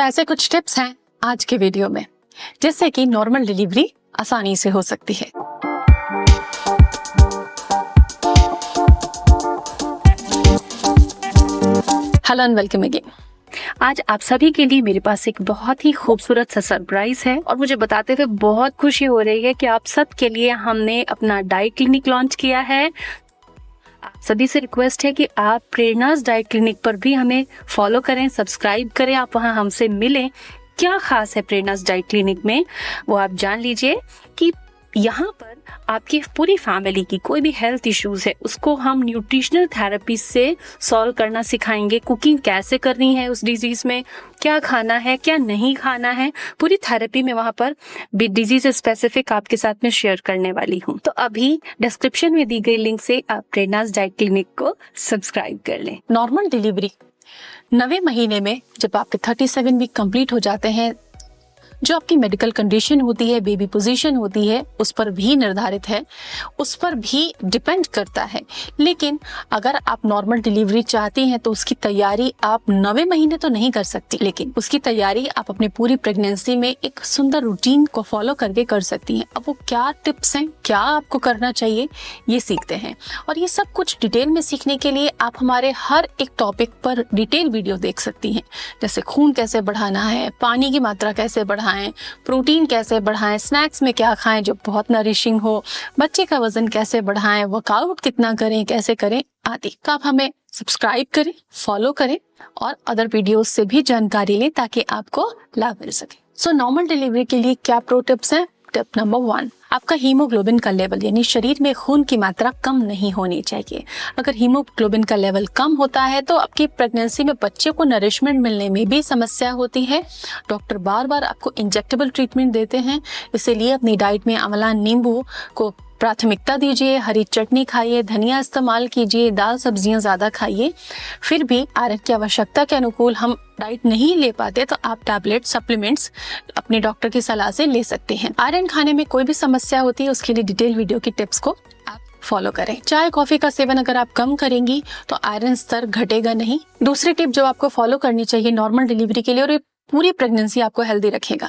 तो ऐसे कुछ टिप्स हैं आज के वीडियो में जिससे कि नॉर्मल डिलीवरी आसानी से हो सकती है। Hello and welcome again. आज आप सभी के लिए मेरे पास एक बहुत ही खूबसूरत सा सरप्राइज है और मुझे बताते हुए बहुत खुशी हो रही है कि आप सब के लिए हमने अपना डाइट क्लिनिक लॉन्च किया है। आप सभी से रिक्वेस्ट है कि आप प्रेरणास डाइट क्लिनिक पर भी हमें फॉलो करें, सब्सक्राइब करें, आप वहां हमसे मिलें। क्या खास है प्रेरणास डाइट क्लिनिक में वो आप जान लीजिए कि यहाँ पर आपकी पूरी फैमिली की कोई भी हेल्थ इश्यूज है उसको हम न्यूट्रिशनल थेरेपी से सॉल्व करना सिखाएंगे। कुकिंग कैसे करनी है उस डिजीज में, क्या खाना है क्या नहीं खाना है, पूरी थेरेपी में वहां पर डिजीज स्पेसिफिक आपके साथ में शेयर करने वाली हूँ। तो अभी डिस्क्रिप्शन में दी गई लिंक से आप प्रेरणास डाइट क्लिनिक को सब्सक्राइब कर लें। नॉर्मल डिलीवरी 9वें महीने में जब आपके 37 वीक कंप्लीट हो जाते हैं, जो आपकी मेडिकल कंडीशन होती है, बेबी पोजीशन होती है, उस पर भी निर्धारित है, उस पर भी डिपेंड करता है। लेकिन अगर आप नॉर्मल डिलीवरी चाहती हैं तो उसकी तैयारी आप 9वें महीने तो नहीं कर सकती, लेकिन उसकी तैयारी आप अपनी पूरी प्रेगनेंसी में एक सुंदर रूटीन को फॉलो करके कर सकती हैं। अब वो क्या टिप्स हैं, क्या आपको करना चाहिए, ये सीखते हैं। और ये सब कुछ डिटेल में सीखने के लिए आप हमारे हर एक टॉपिक पर डिटेल वीडियो देख सकती हैं, जैसे खून कैसे बढ़ाना है, पानी की मात्रा कैसे बढ़ाएं, प्रोटीन कैसे बढ़ाएं, स्नैक्स में क्या खाएं जो बहुत नरिशिंग हो, बच्चे का वजन कैसे बढ़ाएं, वर्कआउट कितना करें, कैसे करें आदि। तो आप हमें सब्सक्राइब करें, फॉलो करें और अदर वीडियोस से भी जानकारी लें ताकि आपको लाभ मिल सके। सो नॉर्मल डिलीवरी के लिए क्या प्रो टिप्स हैं? टिप नंबर 1, आपका हीमोग्लोबिन का लेवल यानी शरीर में खून की मात्रा कम नहीं होनी चाहिए। अगर हीमोग्लोबिन का लेवल कम होता है तो आपकी प्रेगनेंसी में बच्चे को नरिशमेंट मिलने में भी समस्या होती है। डॉक्टर बार बार आपको इंजेक्टेबल ट्रीटमेंट देते हैं, इसीलिए अपनी डाइट में आंवला नींबू को प्राथमिकता दीजिए, हरी चटनी खाइए, धनिया इस्तेमाल कीजिए, दाल सब्जियां ज़्यादा खाइए। फिर भी आयरन की आवश्यकता के अनुकूल हम डाइट नहीं ले पाते तो आप टैबलेट सप्लीमेंट्स अपने डॉक्टर की सलाह से ले सकते हैं। आयरन खाने में कोई भी समस्या होती है उसके लिए डिटेल वीडियो की टिप्स को आप फॉलो करें। चाय कॉफी का सेवन अगर आप कम करेंगी तो आयरन स्तर घटेगा नहीं। दूसरी टिप जो आपको फॉलो करनी चाहिए नॉर्मल डिलीवरी के लिए और पूरी प्रेगनेंसी आपको हेल्दी रखेगा,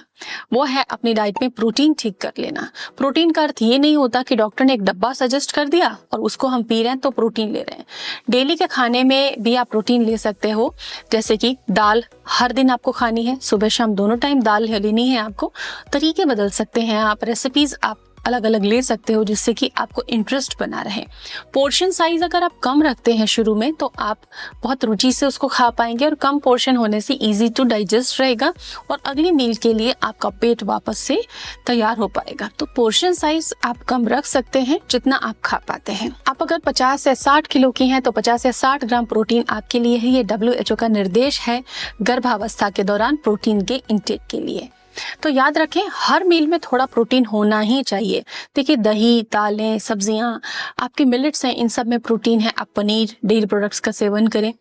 वो है अपनी डाइट में प्रोटीन ठीक कर लेना। प्रोटीन का अर्थ ये नहीं होता कि डॉक्टर ने एक डब्बा सजेस्ट कर दिया और उसको हम पी रहे हैं तो प्रोटीन ले रहे हैं। डेली के खाने में भी आप प्रोटीन ले सकते हो, जैसे कि दाल हर दिन आपको खानी है, सुबह शाम दोनों टाइम दाल लेनी है आपको। तरीके बदल सकते हैं आप, रेसिपीज आप अलग अलग ले सकते हो जिससे कि आपको इंटरेस्ट बना रहे। पोर्शन साइज अगर आप कम रखते हैं शुरू में तो आप बहुत रुचि से उसको खा पाएंगे और कम पोर्शन होने से इजी टू डाइजेस्ट रहेगा और अगली मील के लिए आपका पेट वापस से तैयार हो पाएगा। तो पोर्शन साइज आप कम रख सकते हैं जितना आप खा पाते हैं। आप अगर 50 से 60 किलो की हैं तो 50 से 60 ग्राम प्रोटीन आपके लिए है। ये WHO का निर्देश है गर्भावस्था के दौरान प्रोटीन के इंटेक के लिए। तो याद रखें हर मील में थोड़ा प्रोटीन होना ही चाहिए। देखिए दही, दालें, सब्जियां, आपके मिलेट्स हैं, इन सब में प्रोटीन है। आप पनीर, डेयरी प्रोडक्ट्स का सेवन करें।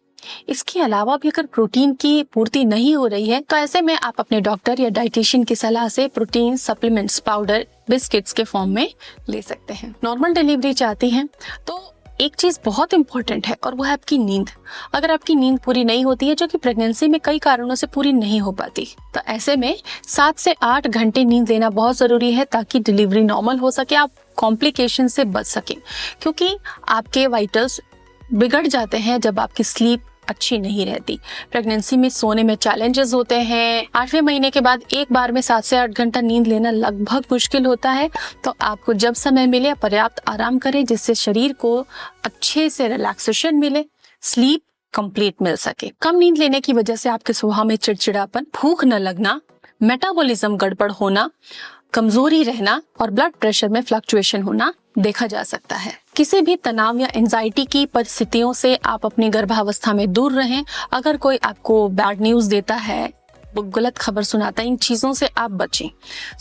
इसके अलावा भी अगर प्रोटीन की पूर्ति नहीं हो रही है तो ऐसे में आप अपने डॉक्टर या डाइटिशियन की सलाह से प्रोटीन सप्लीमेंट्स, पाउडर, बिस्किट्स के फॉर्म में ले सकते हैं। नॉर्मल डिलीवरी चाहती हैं तो एक चीज बहुत इंपॉर्टेंट है और वो है आपकी नींद। अगर आपकी नींद पूरी नहीं होती है, जो कि प्रेगनेंसी में कई कारणों से पूरी नहीं हो पाती, तो ऐसे में 7 से 8 घंटे नींद लेना बहुत जरूरी है ताकि डिलीवरी नॉर्मल हो सके, आप कॉम्प्लिकेशन से बच सकें। क्योंकि आपके वाइटल्स बिगड़ जाते हैं जब आपकी स्लीप अच्छी नहीं रहती। प्रेगनेंसी में सोने में चैलेंजेस होते हैं। 8वें महीने के बाद एक बार में 7 से 8 घंटा नींद लेना लगभग मुश्किल होता है। तो आपको जब समय मिले पर्याप्त आराम करें जिससे शरीर को अच्छे से रिलैक्सेशन मिले, स्लीप कंप्लीट मिल सके। कम नींद लेने की वजह से आपके स्वभाव में चिड़चिड़ापन, भूख न लगना, मेटाबॉलिज्म गड़बड़ होना, कमजोरी रहना और ब्लड प्रेशर में फ्लक्चुएशन होना देखा जा सकता है। किसी भी तनाव या एंजाइटी की परिस्थितियों से आप अपनी गर्भावस्था में दूर रहें। अगर कोई आपको बैड न्यूज देता है, गलत खबर सुनाता है, इन चीजों से आप बचें।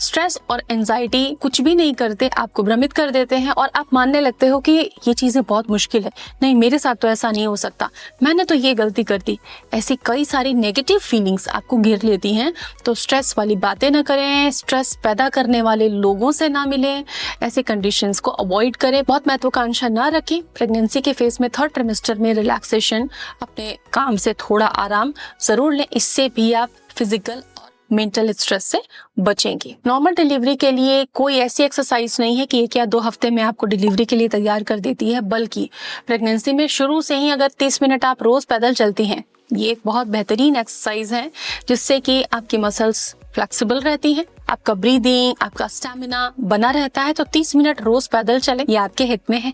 स्ट्रेस और एंजाइटी कुछ भी नहीं करते, आपको भ्रमित कर देते हैं और आप मानने लगते हो कि ये चीजें बहुत मुश्किल है, नहीं मेरे साथ तो ऐसा नहीं हो सकता, मैंने तो ये गलती कर दी। ऐसी कई सारी नेगेटिव फीलिंग्स आपको घेर लेती हैं। तो स्ट्रेस वाली बातें ना करें, स्ट्रेस पैदा करने वाले लोगों से ना मिलें, ऐसे कंडीशंस को अवॉइड करें। बहुत महत्वाकांक्षा ना रखें। प्रेगनेंसी के फेज में 3rd ट्रिमेस्टर में रिलैक्सेशन, अपने काम से थोड़ा आराम जरूर लें। इससे भी आप फिजिकल और मेंटल स्ट्रेस से बचेंगे। नॉर्मल डिलीवरी के लिए कोई ऐसी एक्सरसाइज नहीं है कि 1 या 2 हफ्ते में आपको डिलीवरी के लिए तैयार कर देती है, बल्कि प्रेगनेंसी में शुरू से ही अगर 30 मिनट आप रोज पैदल चलती हैं, ये एक बहुत बेहतरीन एक्सरसाइज है जिससे कि आपकी मसल्स फ्लेक्सिबल रहती हैं, आपका ब्रीदिंग, आपका स्टैमिना बना रहता है। तो 30 मिनट रोज पैदल चलें, ये आपके हित में है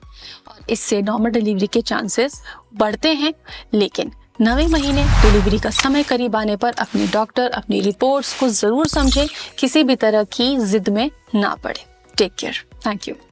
और इससे नॉर्मल डिलीवरी के चांसेस बढ़ते हैं। लेकिन 9वें महीने डिलीवरी का समय करीब आने पर अपने डॉक्टर, अपनी रिपोर्ट्स को जरूर समझें, किसी भी तरह की जिद में ना पड़े। Take care. Thank you.